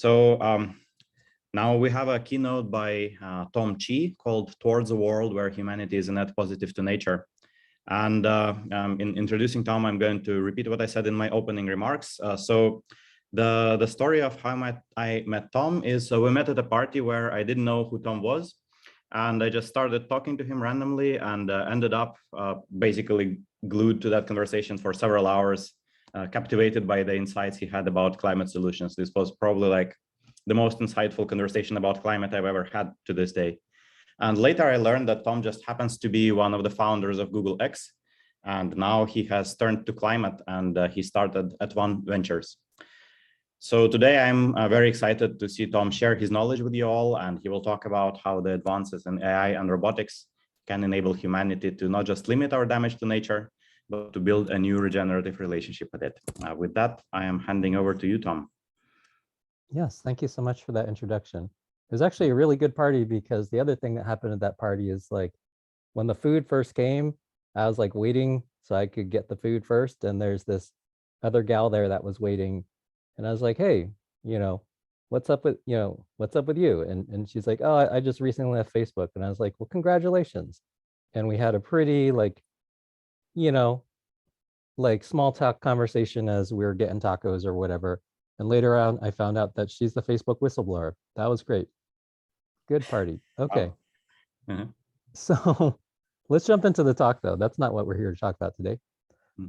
Now we have a keynote by Tom Chi called Towards a World Where Humanity is a Net Positive to Nature. And in introducing Tom, I'm going to repeat what I said in my opening remarks. The story of how I met Tom is we met at a party where I didn't know who Tom was. And I just started talking to him randomly and ended up basically glued to that conversation for several hours, captivated by the insights he had about climate solutions. This was probably like the most insightful conversation about climate I've ever had to this day. And later I learned that Tom just happens to be one of the founders of Google X. And now he has turned to climate and he started at One Ventures. So today I'm very excited to see Tom share his knowledge with you all, and he will talk about how the advances in AI and robotics can enable humanity to not just limit our damage to nature, but to build a new regenerative relationship with it. With that, I am handing over to you, Tom. Yes, thank you so much for that introduction. It was actually a really good party because the other thing that happened at that party is like when the food first came, I was like waiting so I could get the food first. And there's this other gal there that was waiting. And I was like, hey, what's up with, what's up with you? And she's like, oh, I just recently left Facebook. And I was like, well, congratulations. And we had a pretty like small talk conversation as we were getting tacos or whatever. And later on, I found out that she's the Facebook whistleblower. That was great. Good party. Okay. So let's jump into the talk, though. That's not what we're here to talk about today.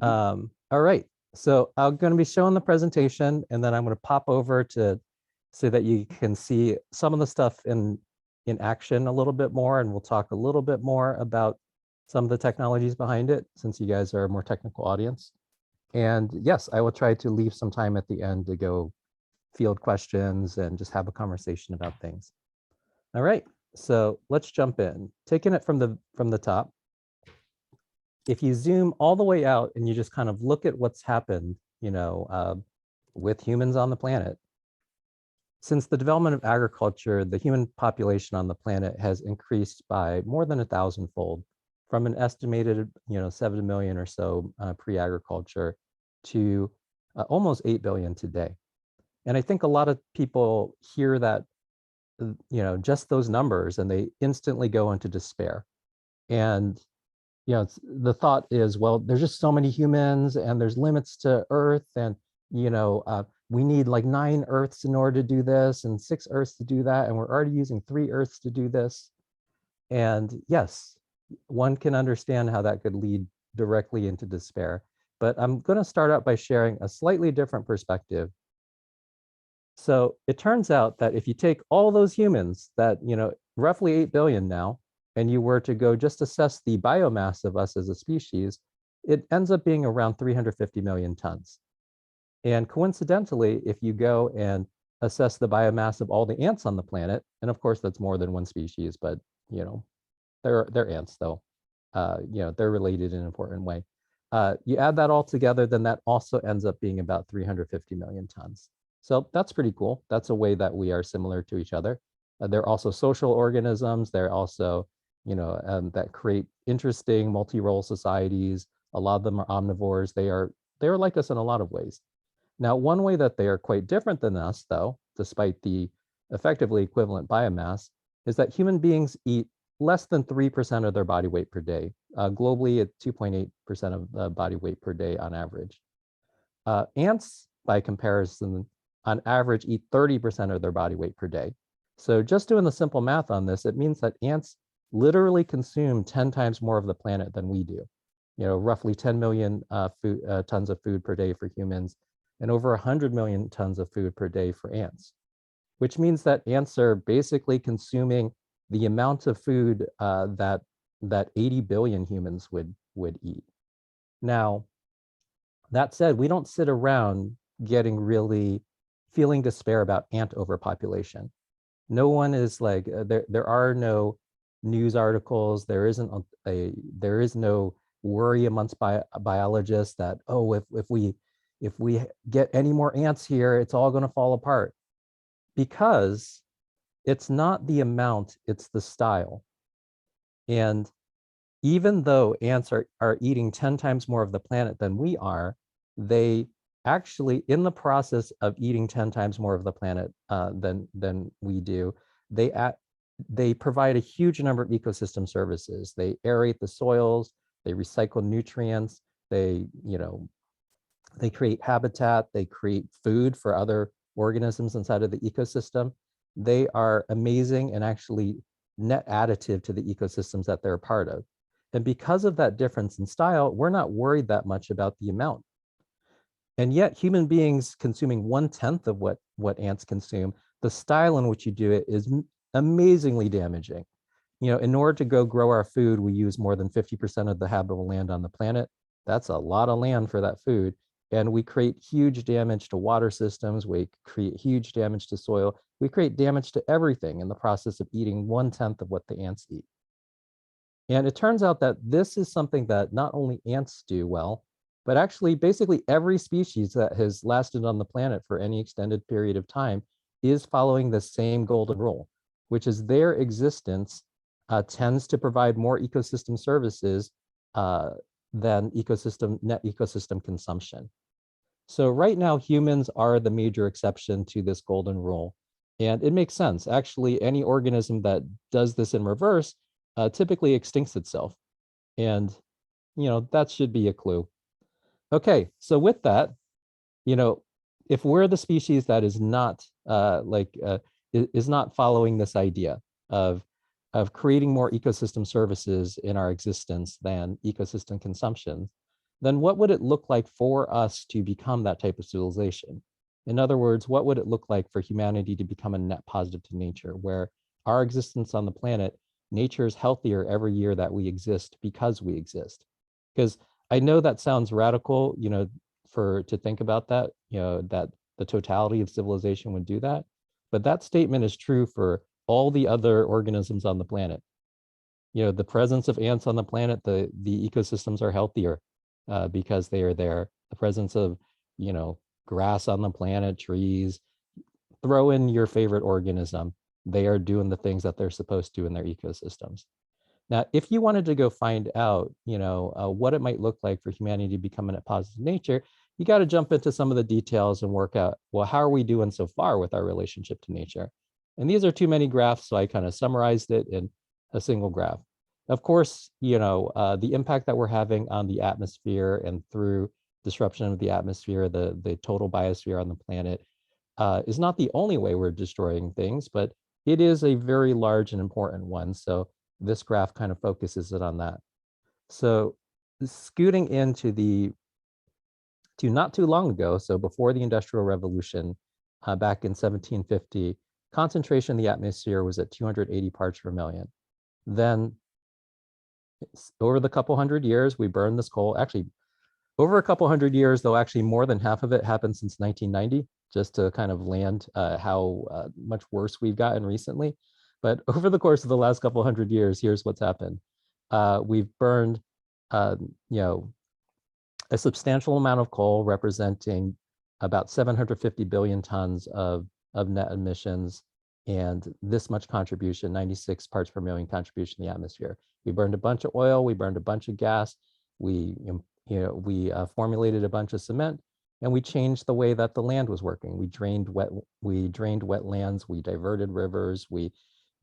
All right. So I'm going to be showing the presentation, and then I'm going to pop over to so that you can see some of the stuff in action a little bit more, and we'll talk a little bit more about some of the technologies behind it, since you guys are a more technical audience. And yes, I will try to leave some time at the end to go field questions and just have a conversation about things. All right, so let's jump in. Taking it from the top. If you zoom all the way out and you just kind of look at what's happened, with humans on the planet, since the development of agriculture, the human population on the planet has increased by more than 1,000-fold, from an estimated 7 million or so pre-agriculture to almost 8 billion today. And I think a lot of people hear that, just those numbers, and they instantly go into despair. And the thought is, well, there's just so many humans and there's limits to Earth, and we need like 9 Earths in order to do this and 6 Earths to do that, and we're already using 3 Earths to do this. And yes, one can understand how that could lead directly into despair. But I'm going to start out by sharing a slightly different perspective. So it turns out that if you take all those humans, that roughly 8 billion now, and you were to go just assess the biomass of us as a species, it ends up being around 350 million tons. And coincidentally, if you go and assess the biomass of all the ants on the planet, and of course that's more than one species, but they're ants though. They're related in an important way. You add that all together, then that also ends up being about 350 million tons. So that's pretty cool. That's a way that we are similar to each other. They're also social organisms. They're also, that create interesting multi-role societies. A lot of them are omnivores. They're like us in a lot of ways. Now, one way that they are quite different than us, though, despite the effectively equivalent biomass, is that human beings eat less than 3% of their body weight per day. Globally, at 2.8% of the body weight per day on average. Ants, by comparison, on average eat 30% of their body weight per day. So just doing the simple math on this, it means that ants literally consume 10 times more of the planet than we do. Roughly 10 million tons of food per day for humans, and over 100 million tons of food per day for ants, which means that ants are basically consuming the amount of food that 80 billion humans would eat. Now, that said, we don't sit around feeling despair about ant overpopulation. No one is like, there are no news articles, there is no worry amongst biologists that, oh, if we get any more ants here, it's all going to fall apart. Because it's not the amount, it's the style. And even though ants are eating 10 times more of the planet than we are, they actually in the process of eating 10 times more of the planet than we do, they provide a huge number of ecosystem services. They aerate the soils, they recycle nutrients, they create habitat, they create food for other organisms inside of the ecosystem. They are amazing and actually net additive to the ecosystems that they're a part of. And because of that difference in style, we're not worried that much about the amount. And yet human beings consuming 1/10 of what ants consume, the style in which you do it is amazingly damaging. In order to go grow our food, we use more than 50% of the habitable land on the planet. That's a lot of land for that food. And we create huge damage to water systems. We create huge damage to soil. We create damage to everything in the process of eating 1/10 of what the ants eat. And it turns out that this is something that not only ants do well, but actually basically every species that has lasted on the planet for any extended period of time is following the same golden rule, which is their existence tends to provide more ecosystem services than net ecosystem consumption. So right now, humans are the major exception to this golden rule. And it makes sense. Actually, any organism that does this in reverse typically extincts itself. And, that should be a clue. Okay, so with that, if we're the species that is not is not following this idea of creating more ecosystem services in our existence than ecosystem consumption, then what would it look like for us to become that type of civilization? In other words, what would it look like for humanity to become a net positive to nature, where our existence on the planet, nature is healthier every year that we exist because we exist? Because I know that sounds radical, to think about that, that the totality of civilization would do that. But that statement is true for all the other organisms on the planet. The presence of ants on the planet, the ecosystems are healthier because they are there. The presence of, grass on the planet, trees, throw in your favorite organism. They are doing the things that they're supposed to in their ecosystems. Now, if you wanted to go find out, what it might look like for humanity to become a positive nature, you got to jump into some of the details and work out, well, how are we doing so far with our relationship to nature? And these are too many graphs, so I kind of summarized it in a single graph. Of course, the impact that we're having on the atmosphere and through disruption of the atmosphere, the total biosphere on the planet, is not the only way we're destroying things, but it is a very large and important one. So this graph kind of focuses it on that. So scooting into not too long ago, so before the Industrial Revolution, back in 1750, concentration in the atmosphere was at 280 parts per million. Then over the couple hundred years, we burned this coal. Actually, over a couple hundred years, though, actually more than half of it happened since 1990, just to kind of land how much worse we've gotten recently. But over the course of the last couple hundred years, here's what's happened. We've burned, a substantial amount of coal, representing about 750 billion tons of net emissions, and this much contribution, 96 parts per million contribution in the atmosphere. We burned a bunch of oil, we burned a bunch of gas, we formulated a bunch of cement, and we changed the way that the land was working. We drained wetlands, we diverted rivers, we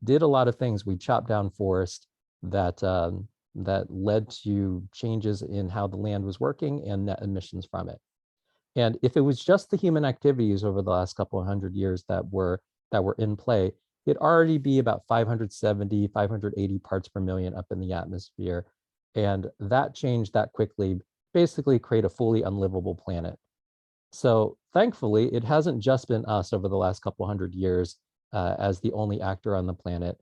did a lot of things. We chopped down forest that led to changes in how the land was working and net emissions from it. And if it was just the human activities over the last couple of hundred years that were in play, it'd already be about 570, 580 parts per million up in the atmosphere. And that changed that quickly, basically create a fully unlivable planet. So thankfully, it hasn't just been us over the last couple hundred years as the only actor on the planet.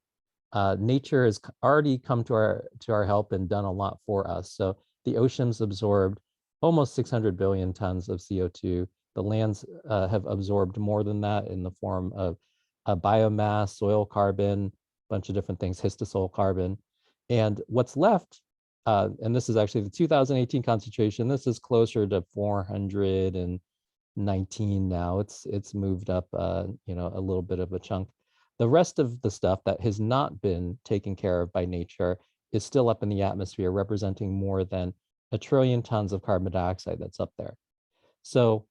Nature has already come to our help and done a lot for us. So the oceans absorbed almost 600 billion tons of CO2. The lands have absorbed more than that in the form of biomass, soil carbon, a bunch of different things, histosol carbon. And what's left, and this is actually the 2018 concentration, this is closer to 419 now. It's moved up, a little bit of a chunk. The rest of the stuff that has not been taken care of by nature is still up in the atmosphere, representing more than 1 trillion tons of carbon dioxide that's up there. So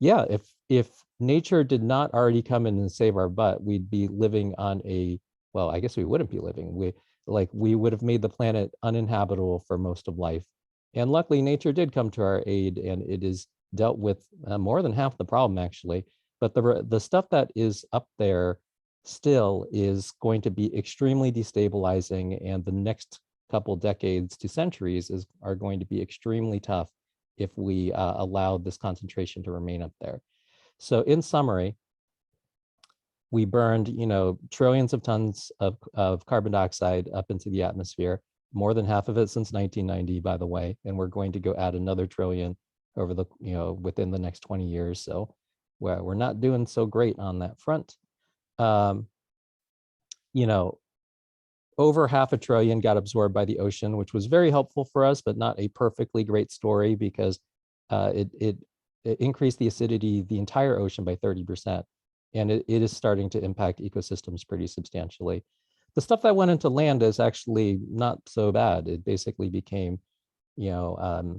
yeah, if nature did not already come in and save our butt, we'd be living on a, well, I guess we wouldn't be living. We would have made the planet uninhabitable for most of life. And luckily, nature did come to our aid, and it is dealt with more than half the problem, actually. But the stuff that is up there still is going to be extremely destabilizing, and the next couple decades to centuries are going to be extremely tough if we allow this concentration to remain up there. So in summary, we burned, trillions of tons of carbon dioxide up into the atmosphere, more than half of it since 1990, by the way, and we're going to go add another trillion over the, within the next 20 years. So we're not doing so great on that front. You know, over half a trillion got absorbed by the ocean, which was very helpful for us, but not a perfectly great story because it increased the acidity, the entire ocean by 30%. And it is starting to impact ecosystems pretty substantially. The stuff that went into land is actually not so bad. It basically became, biomass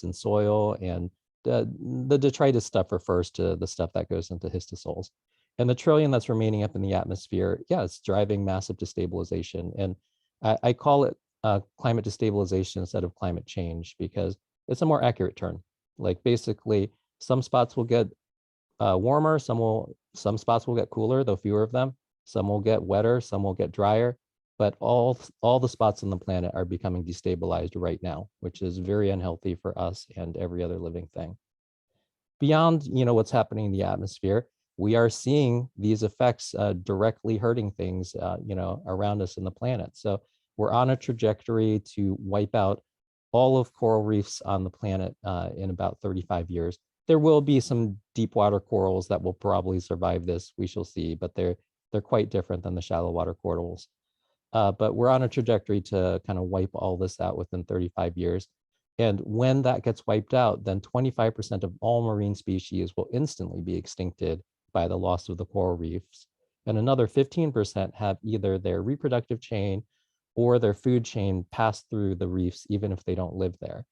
and soil, and the detritus stuff refers to the stuff that goes into histosols. And the trillion that's remaining up in the atmosphere, yeah, it's driving massive destabilization. And I call it climate destabilization instead of climate change because it's a more accurate term. Like basically, some spots will get warmer, some spots will get cooler, though fewer of them. Some will get wetter, some will get drier. But all the spots on the planet are becoming destabilized right now, which is very unhealthy for us and every other living thing. Beyond, what's happening in the atmosphere, we are seeing these effects directly hurting things, around us in the planet. So we're on a trajectory to wipe out all of coral reefs on the planet in about 35 years. There will be some deep water corals that will probably survive this, we shall see, but they're quite different than the shallow water corals. But we're on a trajectory to kind of wipe all this out within 35 years. And when that gets wiped out, then 25% of all marine species will instantly be extincted by the loss of the coral reefs. And another 15% have either their reproductive chain or their food chain pass through the reefs, even if they don't live there.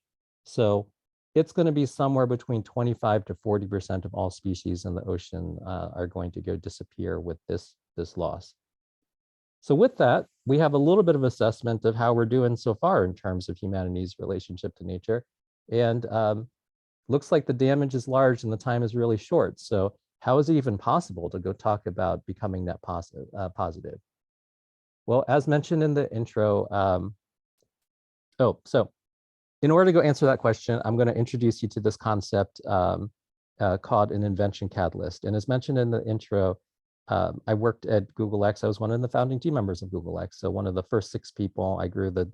So it's going to be somewhere between 25 to 40% of all species in the ocean are going to go disappear with this loss. So with that, we have a little bit of assessment of how we're doing so far in terms of humanity's relationship to nature. And looks like the damage is large and the time is really short. So how is it even possible to go talk about becoming net positive? Well, as mentioned in the intro, so in order to go answer that question, I'm going to introduce you to this concept called an invention catalyst. And as mentioned in the intro, I worked at Google X. I was one of the founding team members of Google X. So one of the first 6 people. I grew the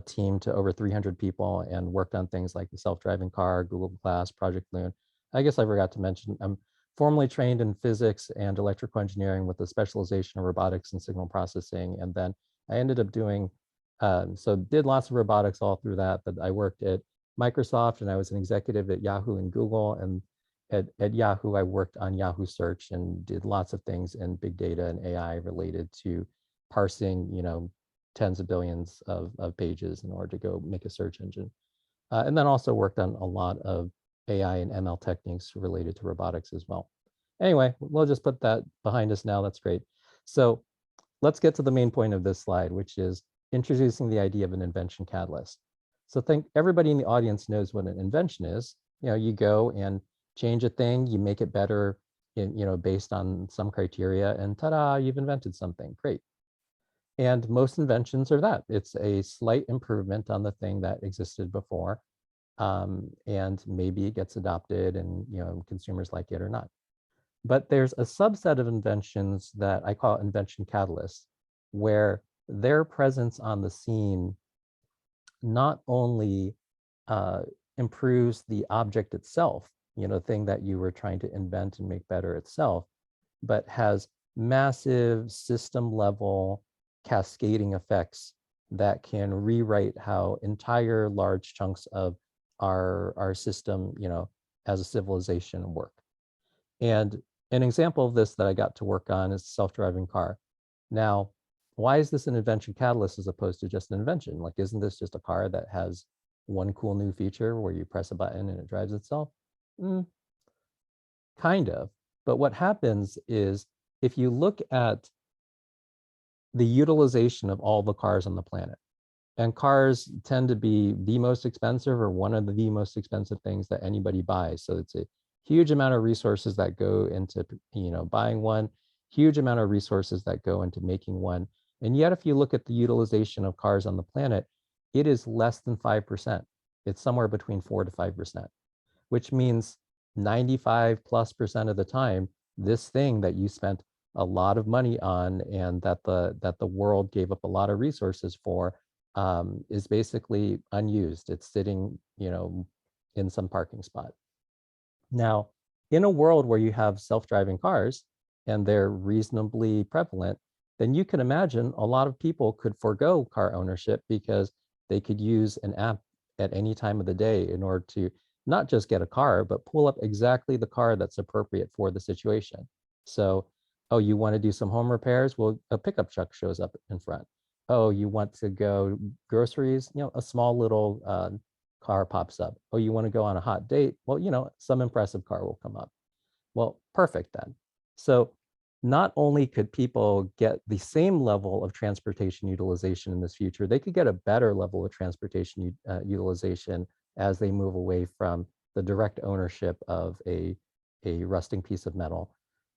team to over 300 people and worked on things like the self-driving car, Google Glass, Project Loon. I guess I forgot to mention, I'm formally trained in physics and electrical engineering with a specialization in robotics and signal processing. And then I ended up doing, so did lots of robotics all through that, but I worked at Microsoft and I was an executive at Yahoo and Google. And at Yahoo, I worked on Yahoo Search and did lots of things in big data and AI related to parsing, tens of billions of pages in order to go make a search engine. And then also worked on a lot of AI and ML techniques related to robotics as well. Anyway, we'll just put that behind us now. That's great. So let's get to the main point of this slide, which is introducing the idea of an invention catalyst. So think everybody in the audience knows what an invention is. You go and change a thing, you make it better, based on some criteria, and ta-da, you've invented something. Great. And most inventions are that. It's a slight improvement on the thing that existed before, and maybe it gets adopted and consumers like it or not. But there's a subset of inventions that I call invention catalysts, where their presence on the scene not only improves the object itself, thing that you were trying to invent and make better itself, but has massive system level cascading effects that can rewrite how entire large chunks of our system, as a civilization work. And an example of this that I got to work on is the self-driving car. Now, why is this an invention catalyst as opposed to just an invention? Like, isn't this just a car that has one cool new feature where you press a button and it drives itself? Kind of. But what happens is if you look at the utilization of all the cars on the planet, and cars tend to be the most expensive or one of the most expensive things that anybody buys. So it's a huge amount of resources that go into, buying one, huge amount of resources that go into making one. And yet, if you look at the utilization of cars on the planet, it is less than 5%. It's somewhere between 4 to 5%, which means 95+% of the time, this thing that you spent a lot of money on and that the world gave up a lot of resources for is basically unused. It's sitting, in some parking spot. Now, in a world where you have self-driving cars and they're reasonably prevalent, then you can imagine a lot of people could forego car ownership because they could use an app at any time of the day in order to not just get a car, but pull up exactly the car that's appropriate for the situation. So, oh, you want to do some home repairs? Well, a pickup truck shows up in front. Oh, you want to go groceries? A small little car pops up. Oh, you want to go on a hot date? Well, some impressive car will come up. Well, perfect then. So not only could people get the same level of transportation utilization in this future, they could get a better level of transportation utilization as they move away from the direct ownership of a rusting piece of metal.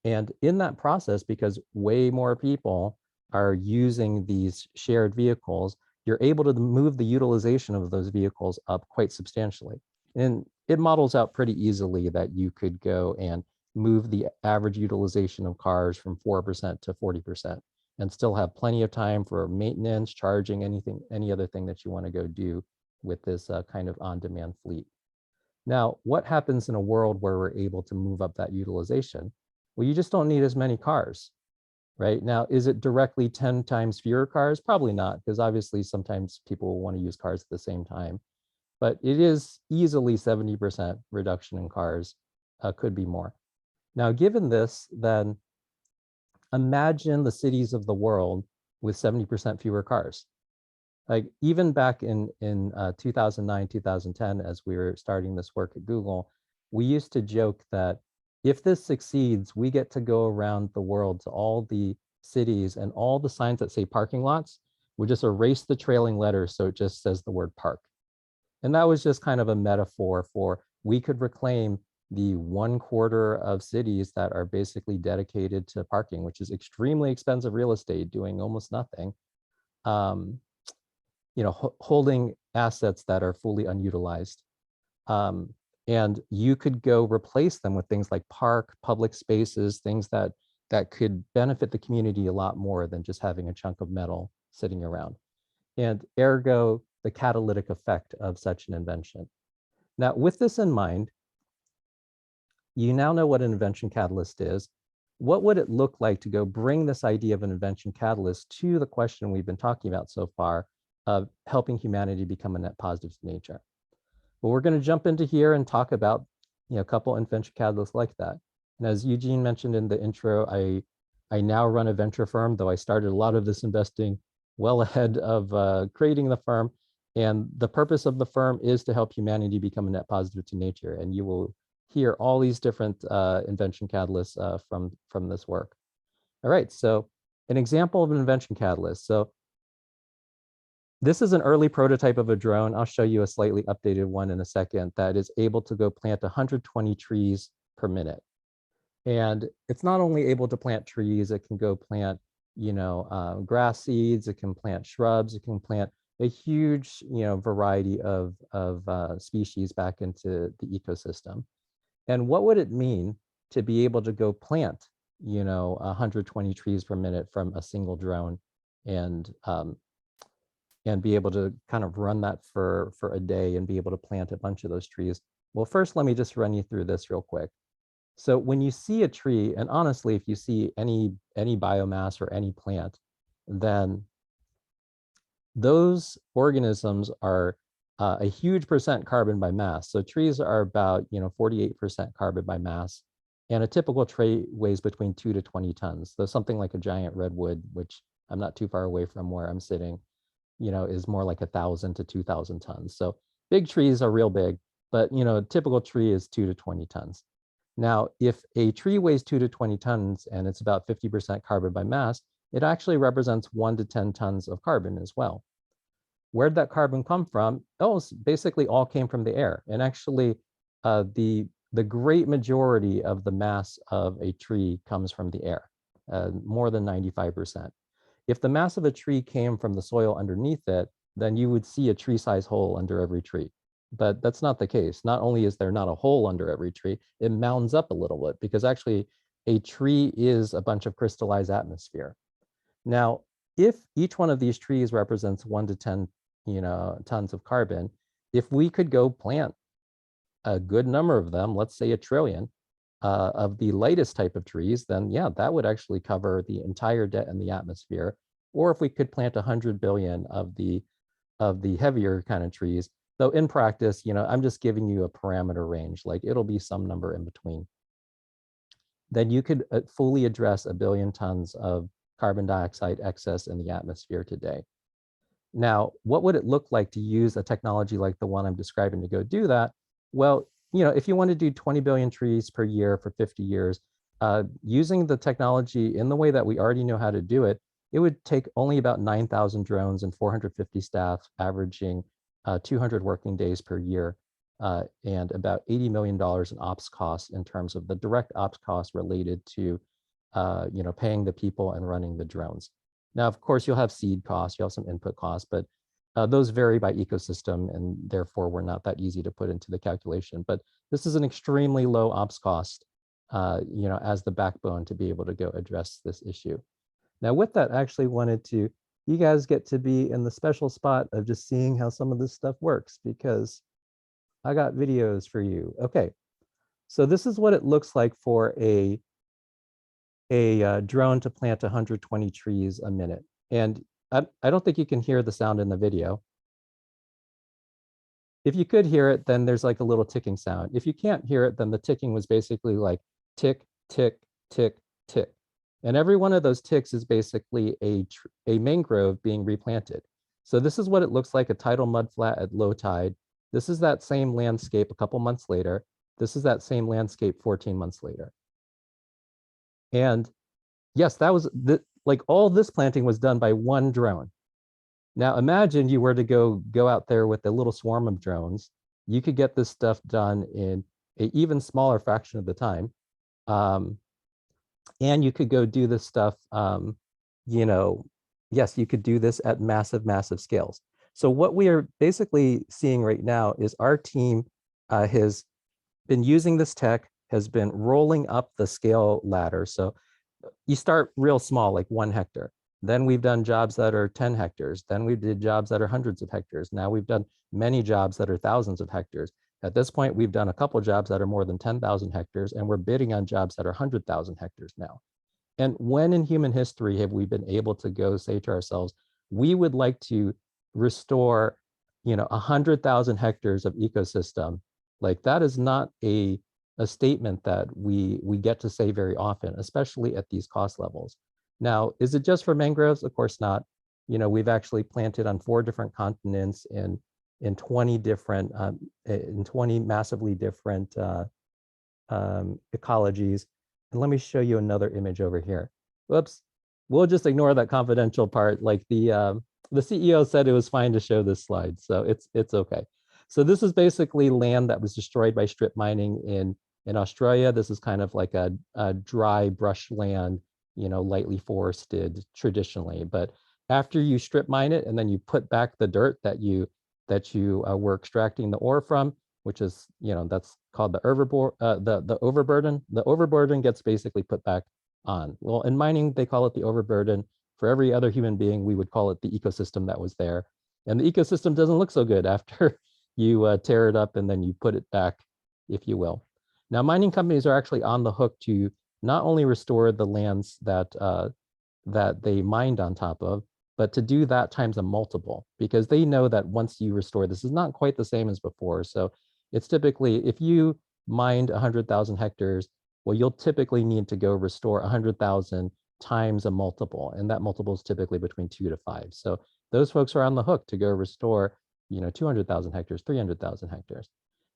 And in that process, because way more people are using these shared vehicles, you're able to move the utilization of those vehicles up quite substantially. And it models out pretty easily that you could go and move the average utilization of cars from 4% to 40% and still have plenty of time for maintenance, charging, any other thing that you want to go do with this kind of on-demand fleet. Now, what happens in a world where we're able to move up that utilization? Well, you just don't need as many cars, right? Now, is it directly 10 times fewer cars? Probably not, because obviously sometimes people will want to use cars at the same time, but it is easily 70% reduction in cars, could be more. Now, given this, then imagine the cities of the world with 70% fewer cars. Like even back in 2009, 2010, as we were starting this work at Google, we used to joke that if this succeeds, we get to go around the world to all the cities and all the signs that say parking lots, we just erase the trailing letters so it just says the word park. And that was just kind of a metaphor for we could reclaim the 1/4 of cities that are basically dedicated to parking, which is extremely expensive real estate, doing almost nothing. Holding assets that are fully unutilized. And you could go replace them with things like park, public spaces, things that could benefit the community a lot more than just having a chunk of metal sitting around. And ergo, the catalytic effect of such an invention. Now, with this in mind, you now know what an invention catalyst is. What would it look like to go bring this idea of an invention catalyst to the question we've been talking about so far of helping humanity become a net positive to nature? Well, we're going to jump into here and talk about a couple invention catalysts like that. And as Eugene mentioned in the intro, I now run a venture firm, though I started a lot of this investing well ahead of creating the firm. And the purpose of the firm is to help humanity become a net positive to nature. And you will hear all these different invention catalysts from this work. All right, so an example of an invention catalyst. So this is an early prototype of a drone. I'll show you a slightly updated one in a second that is able to go plant 120 trees per minute. And it's not only able to plant trees, it can go plant, grass seeds, it can plant shrubs, it can plant a huge, variety of species back into the ecosystem. And what would it mean to be able to go plant, 120 trees per minute from a single drone and be able to kind of run that for a day and be able to plant a bunch of those trees? Well, first, let me just run you through this real quick. So when you see a tree, and honestly, if you see any biomass or any plant, then those organisms are a huge percent carbon by mass. So trees are about 48% carbon by mass, and a typical tree weighs between 2 to 20 tons. So something like a giant redwood, which I'm not too far away from where I'm sitting, is more like 1,000 to 2,000 tons. So big trees are real big. but a typical tree is 2 to 20 tons. Now, if a tree weighs 2 to 20 tons and it's about 50% carbon by mass, it actually represents 1 to 10 tons of carbon as well. Where'd that carbon come from? Oh, it basically all came from the air. And actually, the great majority of the mass of a tree comes from the air, more than 95%. If the mass of a tree came from the soil underneath it, then you would see a tree-size hole under every tree. But that's not the case. Not only is there not a hole under every tree, it mounds up a little bit because actually a tree is a bunch of crystallized atmosphere. Now, if each one of these trees represents 1 to 10 tons of carbon, if we could go plant a good number of them, let's say 1 trillion of the lightest type of trees, then yeah, that would actually cover the entire debt in the atmosphere. Or if we could plant 100 billion of the heavier kind of trees, though in practice, I'm just giving you a parameter range, like it'll be some number in between. Then you could fully address 1 billion tons of carbon dioxide excess in the atmosphere today. Now, what would it look like to use a technology like the one I'm describing to go do that? Well, if you want to do 20 billion trees per year for 50 years, using the technology in the way that we already know how to do it, it would take only about 9,000 drones and 450 staff, averaging 200 working days per year, and about $80 million in ops costs in terms of the direct ops costs related to paying the people and running the drones. Now, of course, you'll have seed costs, you'll have some input costs, but those vary by ecosystem, and therefore were not that easy to put into the calculation. But this is an extremely low ops cost, as the backbone to be able to go address this issue. Now, with that, I actually wanted to, you guys get to be in the special spot of just seeing how some of this stuff works, because I got videos for you. Okay, so this is what it looks like for a drone to plant 120 trees a minute. And I don't think you can hear the sound in the video. If you could hear it, then there's like a little ticking sound. If you can't hear it, then the ticking was basically like tick, tick, tick, tick. And every one of those ticks is basically a mangrove being replanted. So this is what it looks like, a tidal mudflat at low tide. This is that same landscape a couple months later. This is that same landscape 14 months later. And yes, that was like all this planting was done by one drone. Now imagine you were to go out there with a little swarm of drones. You could get this stuff done in an even smaller fraction of the time. And you could go do this stuff, yes, you could do this at massive, massive scales. So what we are basically seeing right now is our team has been using this tech, has been rolling up the scale ladder. So you start real small, like 1 hectare. Then we've done jobs that are 10 hectares. Then we did jobs that are hundreds of hectares. Now we've done many jobs that are thousands of hectares. At this point, we've done a couple jobs that are more than 10,000 hectares, and we're bidding on jobs that are 100,000 hectares now. And when in human history have we been able to go say to ourselves, we would like to restore 100,000 hectares of ecosystem? Like, that is not a statement that we get to say very often, especially at these cost levels. Now, is it just for mangroves? Of course not. We've actually planted on 4 different continents in 20 different, in 20 massively different ecologies. And let me show you another image over here. Whoops, we'll just ignore that confidential part. Like the CEO said it was fine to show this slide, so it's okay. So this is basically land that was destroyed by strip mining in Australia. This is kind of like a dry brush land, lightly forested traditionally. But after you strip mine it and then you put back the dirt that you were extracting the ore from, which is, that's called the overburden. The overburden gets basically put back on. Well, in mining, they call it the overburden. For every other human being, we would call it the ecosystem that was there. And the ecosystem doesn't look so good after you tear it up and then you put it back, if you will. Now, mining companies are actually on the hook to not only restore the lands that they mined on top of, but to do that times a multiple, because they know that once you restore, this is not quite the same as before. So it's typically, if you mined 100,000 hectares, well, you'll typically need to go restore 100,000 times a multiple. And that multiple is typically between 2 to 5. So those folks are on the hook to go restore, 200,000 hectares, 300,000 hectares.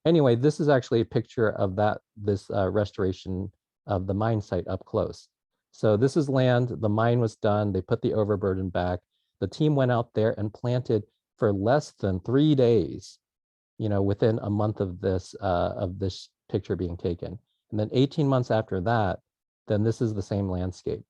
Anyway, this is actually a picture of this restoration of the mine site up close. So this is land, the mine was done, they put the overburden back. The team went out there and planted for less than 3 days, within a month of this picture being taken. And then 18 months after that, then this is the same landscape.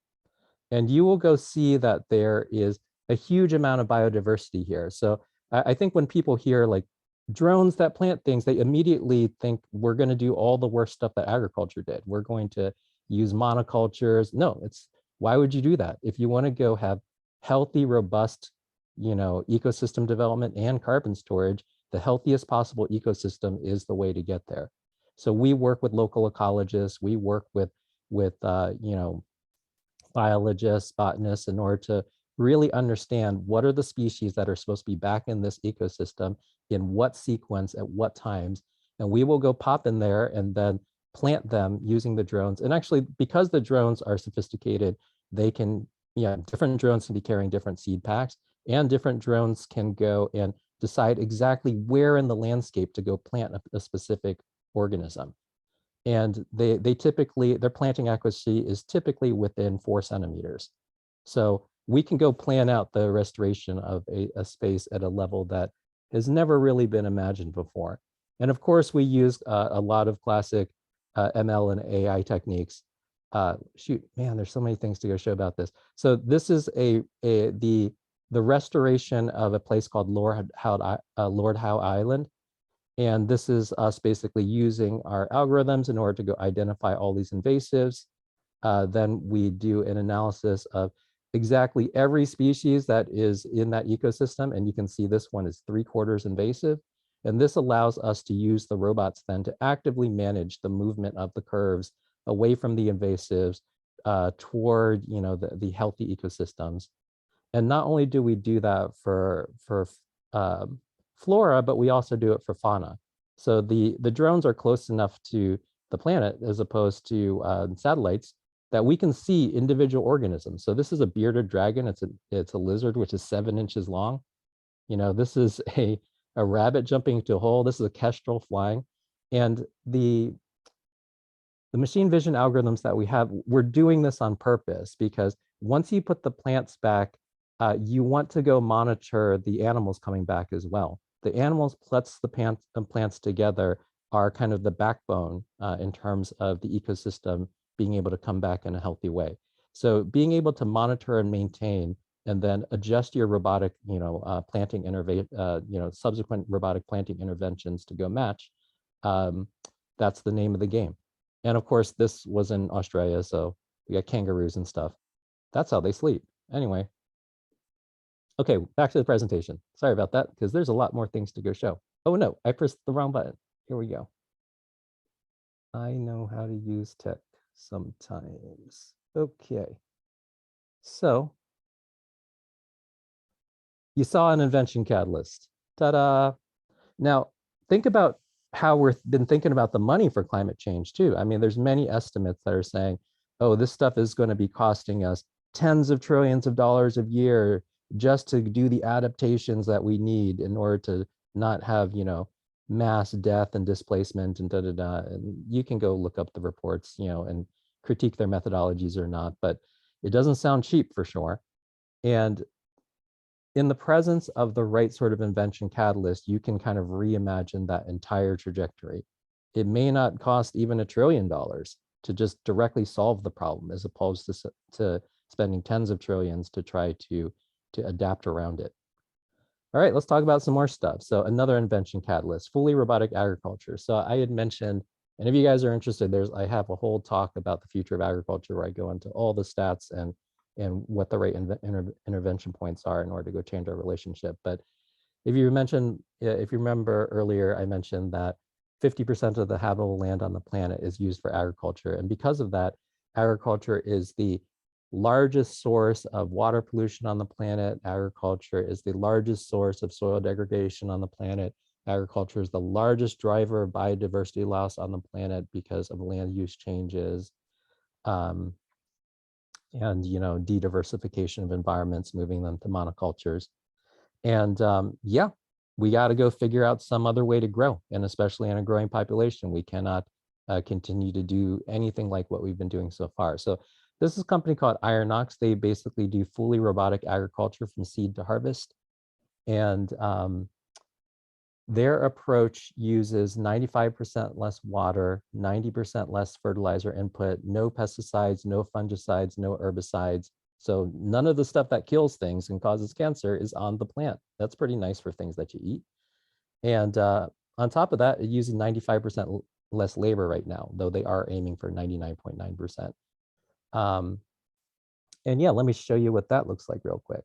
And you will go see that there is a huge amount of biodiversity here. So I think when people hear like drones that plant things, they immediately think we're going to do all the worst stuff that agriculture did. We're going to use monocultures. No, why would you do that? If you want to go have healthy, robust, ecosystem development and carbon storage, the healthiest possible ecosystem is the way to get there. So we work with local ecologists, we work with biologists, botanists, in order to really understand what are the species that are supposed to be back in this ecosystem, in what sequence, at what times, and we will go pop in there and then plant them using the drones. And actually, because the drones are sophisticated, they can, different drones can be carrying different seed packs, and different drones can go and decide exactly where in the landscape to go plant a specific organism. And their planting accuracy is typically within 4 centimeters. So we can go plan out the restoration of a space at a level that has never really been imagined before. And of course, we use a lot of classic ML and AI techniques. Shoot, man, there's so many things to go show about this. So this is the restoration of a place called Lord Howe Island. And this is us basically using our algorithms in order to go identify all these invasives. Then we do an analysis of exactly every species that is in that ecosystem. And you can see this one is 3/4 invasive. And this allows us to use the robots then to actively manage the movement of the curves away from the invasives toward the healthy ecosystems. And not only do we do that for flora, but we also do it for fauna. So the drones are close enough to the planet as opposed to satellites that we can see individual organisms. So this is a bearded dragon. It's a lizard which is 7 inches long. This is a rabbit jumping into a hole. This is a kestrel flying. And the machine vision algorithms that we have, we're doing this on purpose because once you put the plants back, you want to go monitor the animals coming back as well. The animals plus the plants together are kind of the backbone in terms of the ecosystem being able to come back in a healthy way. So being able to monitor and maintain and then adjust your robotic, planting subsequent robotic planting interventions to go match, that's the name of the game. And of course, this was in Australia, so we got kangaroos and stuff. That's how they sleep. Anyway. Okay, back to the presentation. Sorry about that, because there's a lot more things to go show. Oh no, I pressed the wrong button. Here we go. I know how to use tech sometimes. Okay. So you saw an invention catalyst. Ta-da. Now, think about how we've been thinking about the money for climate change too. I mean, there's many estimates that are saying, oh, this stuff is going to be costing us tens of trillions of dollars a year just to do the adaptations that we need in order to not have, mass death and displacement and da-da-da. And you can go look up the reports, and critique their methodologies or not, but it doesn't sound cheap for sure. And in the presence of the right sort of invention catalyst, you can kind of reimagine that entire trajectory. It may not cost even $1 trillion to just directly solve the problem, as opposed to spending tens of trillions to try to adapt around it. All right, let's talk about some more stuff. So another invention catalyst, fully robotic agriculture. So I had mentioned, and if you guys are interested, I have a whole talk about the future of agriculture where I go into all the stats and what the right intervention points are in order to go change our relationship. But if you remember earlier, I mentioned that 50% of the habitable land on the planet is used for agriculture. And because of that, agriculture is the largest source of water pollution on the planet. Agriculture is the largest source of soil degradation on the planet. Agriculture is the largest driver of biodiversity loss on the planet because of land use changes and de-diversification of environments, moving them to monocultures. And yeah, we got to go figure out some other way to grow, and especially in a growing population, we cannot continue to do anything like what we've been doing so far. So this is a company called Ironox. They basically do fully robotic agriculture from seed to harvest. And their approach uses 95% less water, 90% less fertilizer input, no pesticides, no fungicides, no herbicides. So none of the stuff that kills things and causes cancer is on the plant. That's pretty nice for things that you eat. And on top of that, it uses 95% less labor right now, though they are aiming for 99.9%. And yeah, let me show you what that looks like real quick.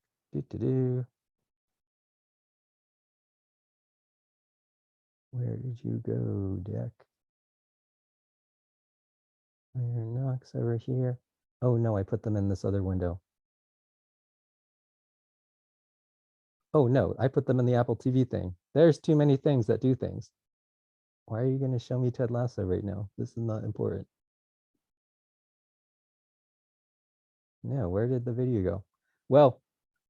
Where did you go, Dick? Ironox over here. Oh no, I put them in this other window. Oh no, I put them in the Apple TV thing. There's too many things that do things. Why are you going to show me Ted Lasso right now? This is not important. No, where did the video go? Well,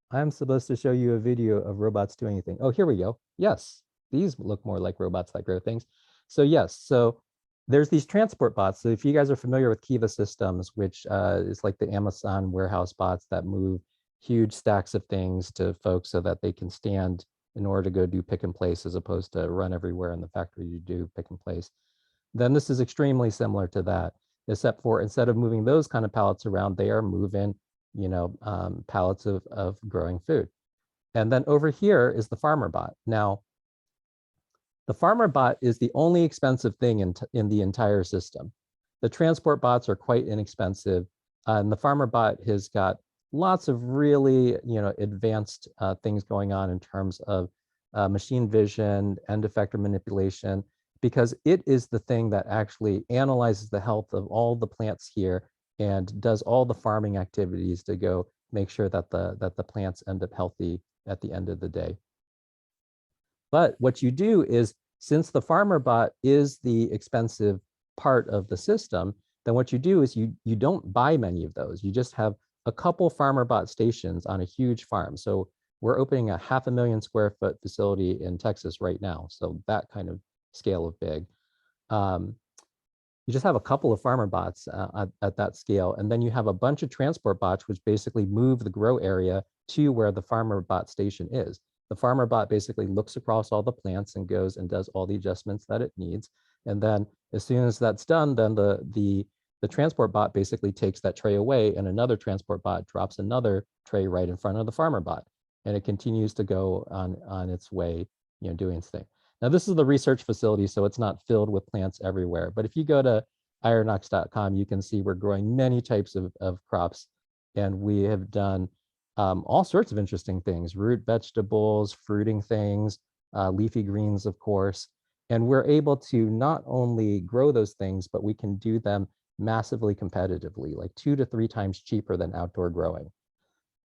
I'm supposed to show you a video of robots doing anything. Oh, here we go. Yes, these look more like robots that grow things. So yes, so there's these transport bots. So if you guys are familiar with Kiva Systems, which is like the Amazon warehouse bots that move huge stacks of things to folks so that they can stand in order to go do pick and place, as opposed to run everywhere in the factory to do pick and place, then this is extremely similar to that, except for instead of moving those kind of pallets around, they are moving, you know, pallets of growing food. And then over here is the farmer bot. Now, the farmer bot is the only expensive thing in the entire system. The transport bots are quite inexpensive, and the farmer bot has got lots of really, you know, advanced things going on in terms of machine vision, end effector manipulation, because it is the thing that actually analyzes the health of all the plants here and does all the farming activities to go make sure that the plants end up healthy at the end of the day. But what you do is, since the farmer bot is the expensive part of the system, then what you do is you don't buy many of those. You just have a couple farmer bot stations on a huge farm. So we're opening a 500,000 square foot facility in Texas right now. So that kind of scale of big. You just have a couple of farmer bots at that scale. And then you have a bunch of transport bots, which basically move the grow area to where the farmer bot station is. The farmer bot basically looks across all the plants and goes and does all the adjustments that it needs. And then as soon as that's done, then the transport bot basically takes that tray away, and another transport bot drops another tray right in front of the farmer bot. And it continues to go on its way, you know, doing its thing. Now, this is the research facility, so it's not filled with plants everywhere. But if you go to ironox.com, you can see we're growing many types of crops. And we have done all sorts of interesting things: root vegetables, fruiting things, leafy greens, of course. And we're able to not only grow those things, but we can do them massively competitively, like 2 to 3 times cheaper than outdoor growing,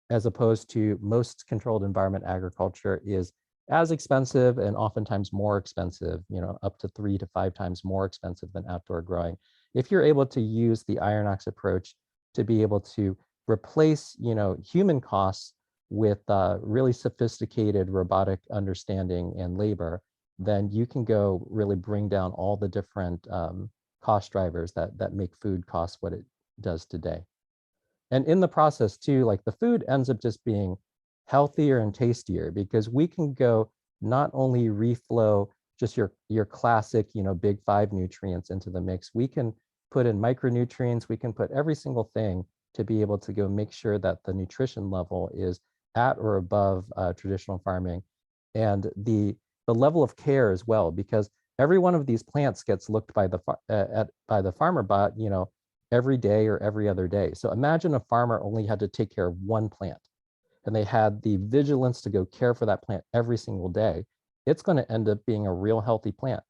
as opposed to most controlled environment agriculture is as expensive and oftentimes more expensive, you know, up to 3 to 5 times more expensive than outdoor growing. If you're able to use the Ironox approach to be able to replace, you know, human costs with really sophisticated robotic understanding and labor, then you can go really bring down all the different cost drivers that make food cost what it does today. And in the process too, like the food ends up just being healthier and tastier, because we can go not only reflow just your classic, you know, big 5 nutrients into the mix, we can put in micronutrients, we can put every single thing to be able to go make sure that the nutrition level is at or above traditional farming. And the level of care as well, because every one of these plants gets looked by the farmer bot, you know, every day or every other day. So imagine a farmer only had to take care of one plant, and they had the vigilance to go care for that plant every single day. It's going to end up being a real healthy plant.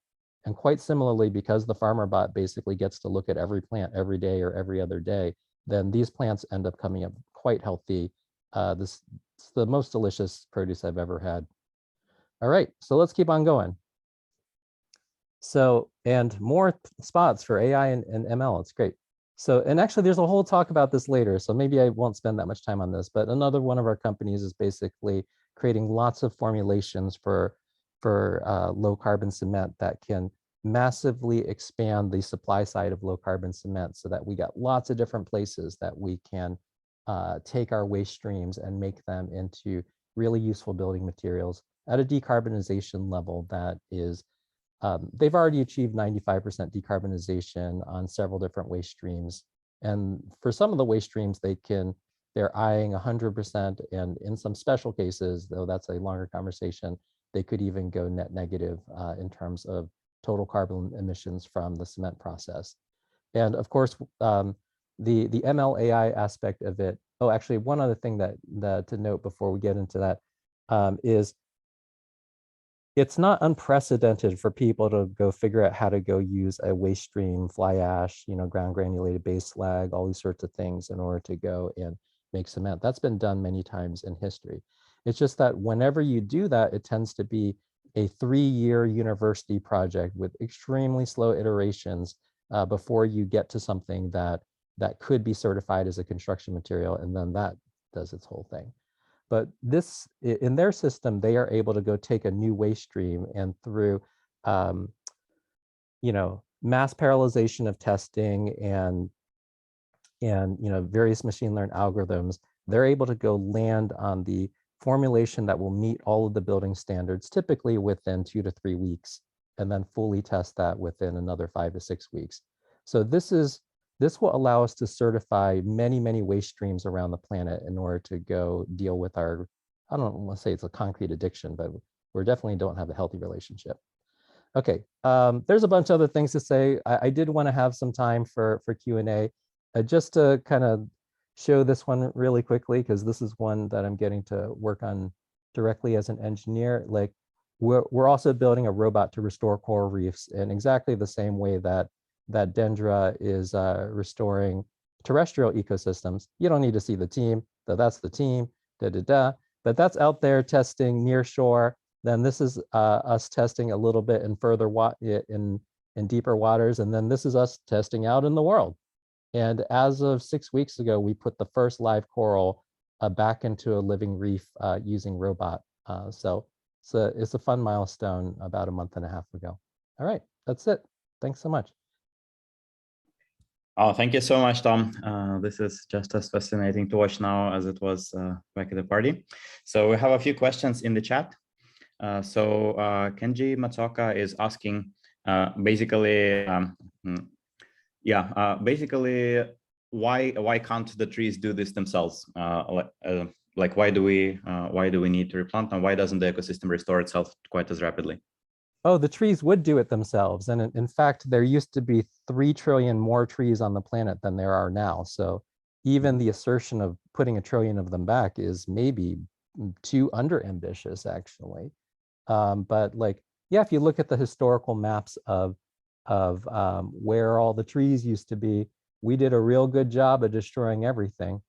And quite similarly, because the farmer bot basically gets to look at every plant every day or every other day, then these plants end up coming up quite healthy. This is the most delicious produce I've ever had. All right, so let's keep on going. So, and more spots for AI and ML, it's great. So, and actually there's a whole talk about this later, so maybe I won't spend that much time on this, but another one of our companies is basically creating lots of formulations for low carbon cement that can massively expand the supply side of low carbon cement so that we got lots of different places that we can take our waste streams and make them into really useful building materials at a decarbonization level that is, they've already achieved 95% decarbonization on several different waste streams. And for some of the waste streams, they're eyeing 100%, and in some special cases, though that's a longer conversation, they could even go net negative in terms of total carbon emissions from the cement process. And of course, the ML/AI aspect of it. Oh, actually, one other thing that to note before we get into that is it's not unprecedented for people to go figure out how to go use a waste stream, fly ash, ground granulated base slag, all these sorts of things in order to go and make cement. That's been done many times in history. It's just that whenever you do that, it tends to be a 3-year university project with extremely slow iterations before you get to something that could be certified as a construction material, and then that does its whole thing. But this, in their system, they are able to go take a new waste stream and through, mass parallelization of testing and various machine learned algorithms, they're able to go land on the formulation that will meet all of the building standards, typically within 2 to 3 weeks, and then fully test that within another 5 to 6 weeks. So this will allow us to certify many, many waste streams around the planet in order to go deal with our, I don't want to say it's a concrete addiction, but we definitely don't have a healthy relationship. Okay, there's a bunch of other things to say. I did want to have some time for Q&A, just to kind of show this one really quickly, because this is one that I'm getting to work on directly as an engineer. Like we're also building a robot to restore coral reefs in exactly the same way that Dendra is restoring terrestrial ecosystems. You don't need to see the team, though that's the team, but that's out there testing near shore. Then this is us testing a little bit in further in deeper waters, and then this is us testing out in the world. And as of 6 weeks ago, we put the first live coral back into a living reef using Robot. So it's a fun milestone about a month and a half ago. All right, that's it. Thanks so much. Oh, thank you so much, Tom. This is just as fascinating to watch now as it was back at the party. So we have a few questions in the chat. Kenji Matsuoka is asking basically, why can't the trees do this themselves? Like why do we need to replant them? Why doesn't the ecosystem restore itself quite as rapidly? Oh, the trees would do it themselves. And in fact, there used to be 3 trillion more trees on the planet than there are now. So even the assertion of putting 1 trillion of them back is maybe too under ambitious, actually. But like, yeah, if you look at the historical maps of where all the trees used to be, we did a real good job of destroying everything.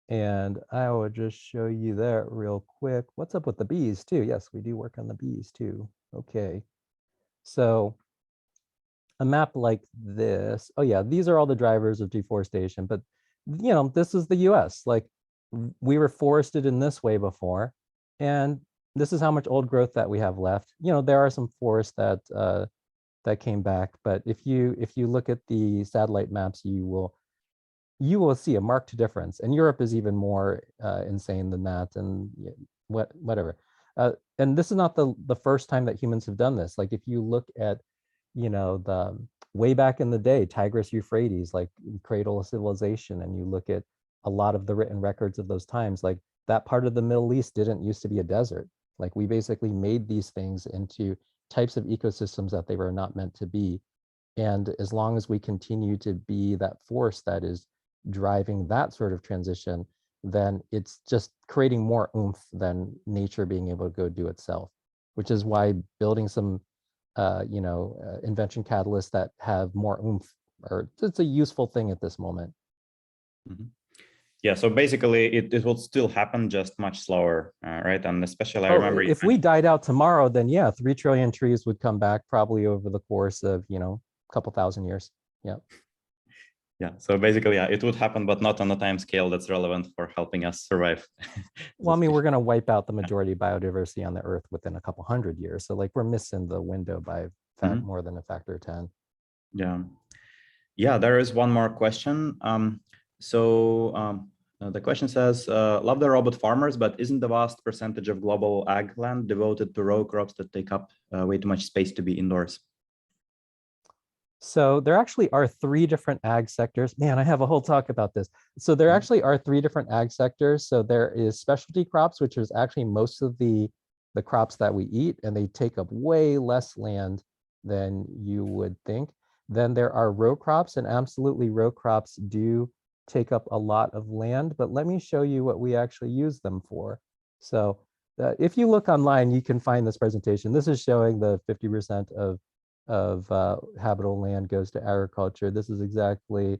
And I will just show you that real quick. What's up with the bees too? Yes, we do work on the bees too. Okay. So a map like this, oh yeah, these are all the drivers of deforestation, but this is the US. Like we were forested in this way before, and this is how much old growth that we have left. There are some forests that came back, but if you look at the satellite maps, you will see a marked difference. And Europe is even more insane than that, and whatever. And this is not the first time that humans have done this. Like if you look at, the way back in the day, Tigris Euphrates, like cradle of civilization, and you look at a lot of the written records of those times, like that part of the Middle East didn't used to be a desert. Like we basically made these things into types of ecosystems that they were not meant to be. And as long as we continue to be that force that is driving that sort of transition, then it's just creating more oomph than nature being able to go do itself, which is why building some, invention catalysts that have more oomph, or it's a useful thing at this moment. Mm-hmm. Yeah, so basically it will still happen, just much slower, right? And especially I remember if we died out tomorrow, then yeah, 3 trillion trees would come back probably over the course of, a couple thousand years. Yeah. Yeah, so basically, yeah, it would happen, but not on a time scale that's relevant for helping us survive. Well, I mean, we're going to wipe out the majority of biodiversity on the Earth within a couple hundred years. So like we're missing the window by more than a factor of 10. Yeah. Yeah, there is one more question. The question says, love the robot farmers, but isn't the vast percentage of global ag land devoted to row crops that take up way too much space to be indoors? So there actually are 3 different ag sectors. Man, I have a whole talk about this. So there actually are 3 different ag sectors. So there is specialty crops, which is actually most of the crops that we eat, and they take up way less land than you would think. Then there are row crops, and absolutely row crops do take up a lot of land, but let me show you what we actually use them for. So if you look online, you can find this presentation. This is showing the 50% of habitable land goes to agriculture. This is exactly,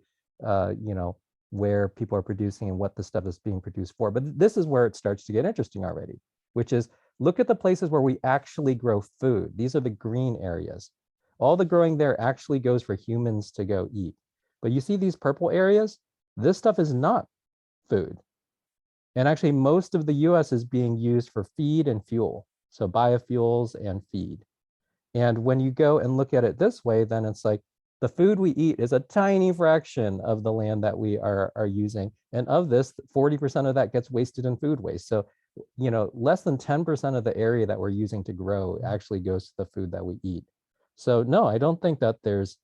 where people are producing and what the stuff is being produced for. But this is where it starts to get interesting already, which is look at the places where we actually grow food. These are the green areas. All the growing there actually goes for humans to go eat. But you see these purple areas? This stuff is not food. And actually most of the US is being used for feed and fuel. So biofuels and feed. And when you go and look at it this way, then it's like the food we eat is a tiny fraction of the land that we are using. And of this, 40% of that gets wasted in food waste. So, less than 10% of the area that we're using to grow actually goes to the food that we eat. So no, I don't think that there's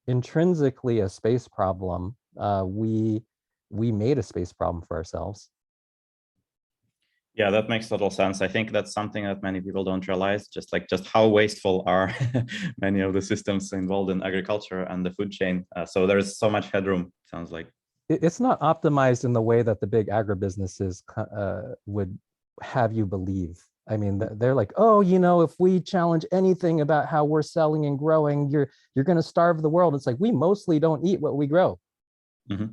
intrinsically a space problem. We made a space problem for ourselves. Yeah, that makes total sense. I think that's something that many people don't realize, just how wasteful are many of the systems involved in agriculture and the food chain. So there's so much headroom, sounds like. It's not optimized in the way that the big agribusinesses would have you believe. I mean, they're like, oh, if we challenge anything about how we're selling and growing, you're going to starve the world. It's like, we mostly don't eat what we grow. Mm-hmm.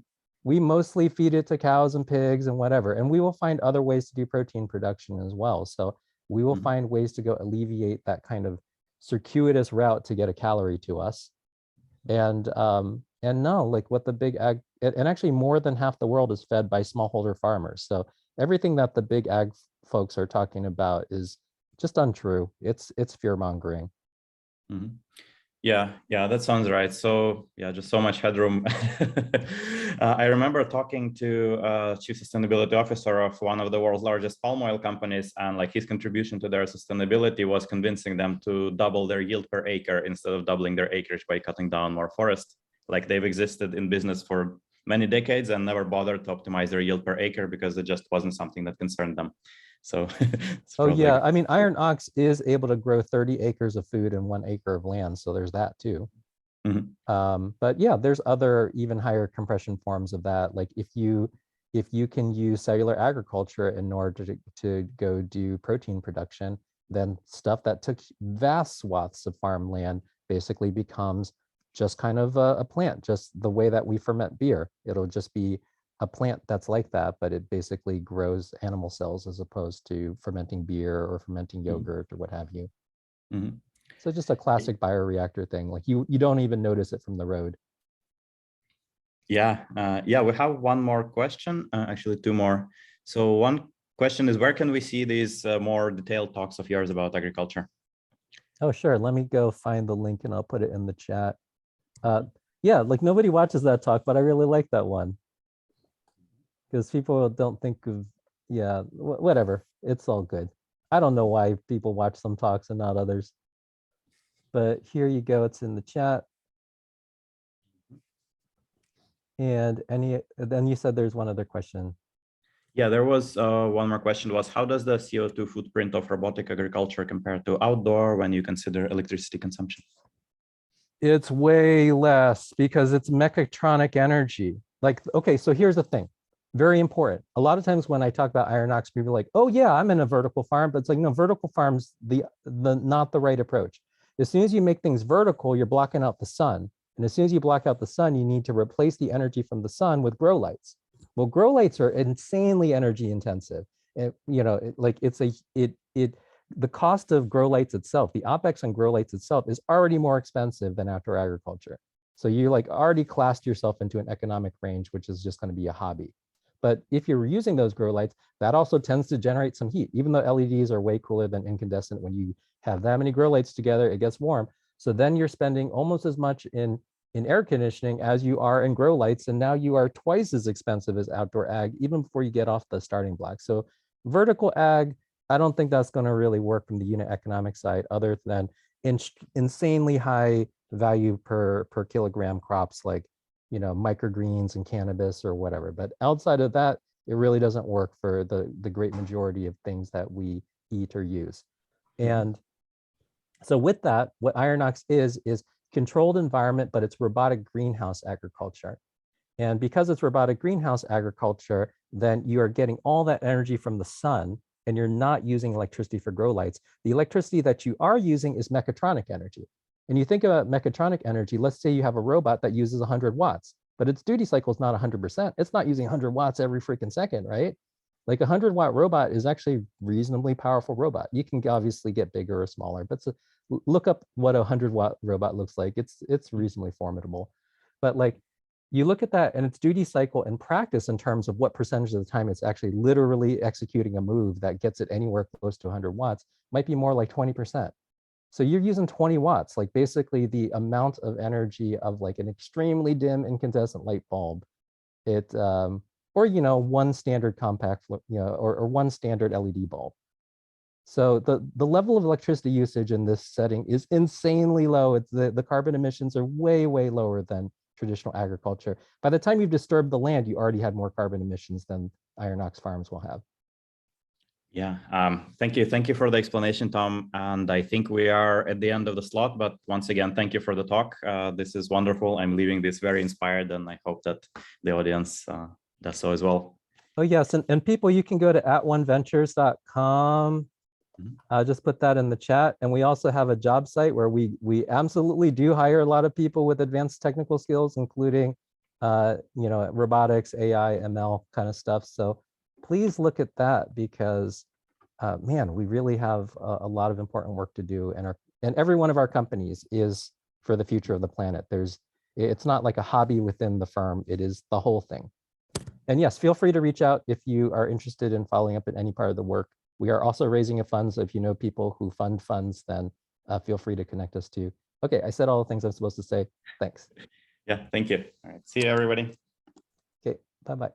We mostly feed it to cows and pigs and whatever. And we will find other ways to do protein production as well. So we will find ways to go alleviate that kind of circuitous route to get a calorie to us. And no, like what the big ag, and actually more than half the world is fed by smallholder farmers. So everything that the big ag folks are talking about is just untrue. It's fear mongering. Mm-hmm. Yeah, that sounds right. So yeah, just so much headroom. I remember talking to Chief Sustainability Officer of one of the world's largest palm oil companies, and like his contribution to their sustainability was convincing them to double their yield per acre instead of doubling their acreage by cutting down more forest. Like they've existed in business for many decades and never bothered to optimize their yield per acre because it just wasn't something that concerned them. So oh yeah, I mean, iron ox is able to grow 30 acres of food in 1 acre of land, so there's that too. But yeah, there's other even higher compression forms of that. Like if you can use cellular agriculture in order to go do protein production, then stuff that took vast swaths of farmland basically becomes just kind of a plant, just the way that we ferment beer. It'll just be a plant that's like that, but it basically grows animal cells as opposed to fermenting beer or fermenting yogurt or what have you. So just a classic bioreactor thing. Like you don't even notice it from the road. Yeah, we have one more question, actually 2 more. So one question is, where can we see these more detailed talks of yours about agriculture? Oh, sure. Let me go find the link and I'll put it in the chat. Yeah, like nobody watches that talk, but I really like that one. Because people don't think of, yeah, whatever. It's all good. I don't know why people watch some talks and not others. But here you go. It's in the chat. And then you said there's one other question. Yeah, there was one more question was, how does the CO2 footprint of robotic agriculture compare to outdoor when you consider electricity consumption? It's way less because it's mechatronic energy. Like, okay, so here's the thing. Very important. A lot of times when I talk about iron ox, people are like, oh yeah, I'm in a vertical farm, but it's like, no, vertical farm's the not the right approach. As soon as you make things vertical, you're blocking out the sun. And as soon as you block out the sun, you need to replace the energy from the sun with grow lights. Well, grow lights are insanely energy intensive. And the cost of grow lights itself, the OpEx on grow lights itself is already more expensive than outdoor agriculture. So you like already classed yourself into an economic range, which is just going to be a hobby. But if you're using those grow lights, that also tends to generate some heat. Even though LEDs are way cooler than incandescent, when you have that many grow lights together, it gets warm. So then you're spending almost as much in air conditioning as you are in grow lights. And now you are twice as expensive as outdoor ag, even before you get off the starting block. So vertical ag, I don't think that's going to really work from the unit economic side, other than insanely high value per kilogram crops like, you know, microgreens and cannabis or whatever. But outside of that, it really doesn't work for the great majority of things that we eat or use. And so with that, what Ironox is controlled environment, but it's robotic greenhouse agriculture. And because it's robotic greenhouse agriculture, then you are getting all that energy from the sun, and you're not using electricity for grow lights. The electricity that you are using is mechatronic energy. And you think about mechatronic energy, let's say you have a robot that uses 100 watts, but its duty cycle is not 100%. It's not using 100 watts every freaking second, right? Like a 100-watt robot is actually reasonably powerful robot. You can obviously get bigger or smaller, but look up what a 100-watt robot looks like. It's reasonably formidable. But like, you look at that and its duty cycle in practice in terms of what percentage of the time it's actually literally executing a move that gets it anywhere close to 100 watts might be more like 20%. So you're using 20 watts, like basically the amount of energy of like an extremely dim incandescent light bulb. Or, you know, one standard compact, you know, or one standard LED bulb. So the level of electricity usage in this setting is insanely low. It's the carbon emissions are way, way lower than traditional agriculture. By the time you've disturbed the land, you already had more carbon emissions than Ironox farms will have. Yeah, thank you for the explanation, Tom. And I think we are at the end of the slot, but once again, thank you for the talk. This is wonderful. I'm leaving this very inspired, and I hope that the audience does so as well. Oh yes, and people, you can go to @oneventures.com. Just put that in the chat. And we also have a job site where we absolutely do hire a lot of people with advanced technical skills, including you know, robotics, AI, ML kind of stuff. So please look at that, because man, we really have a lot of important work to do, and every one of our companies is for the future of the planet. It's not like a hobby within the firm, it is the whole thing. And yes, feel free to reach out if you are interested in following up in any part of the work. We are also raising a fund, so if you know people who fund funds, then feel free to connect us too. Okay, I said all the things I'm supposed to say. Thanks. Yeah, thank you. All right, see you, everybody. Okay, bye-bye.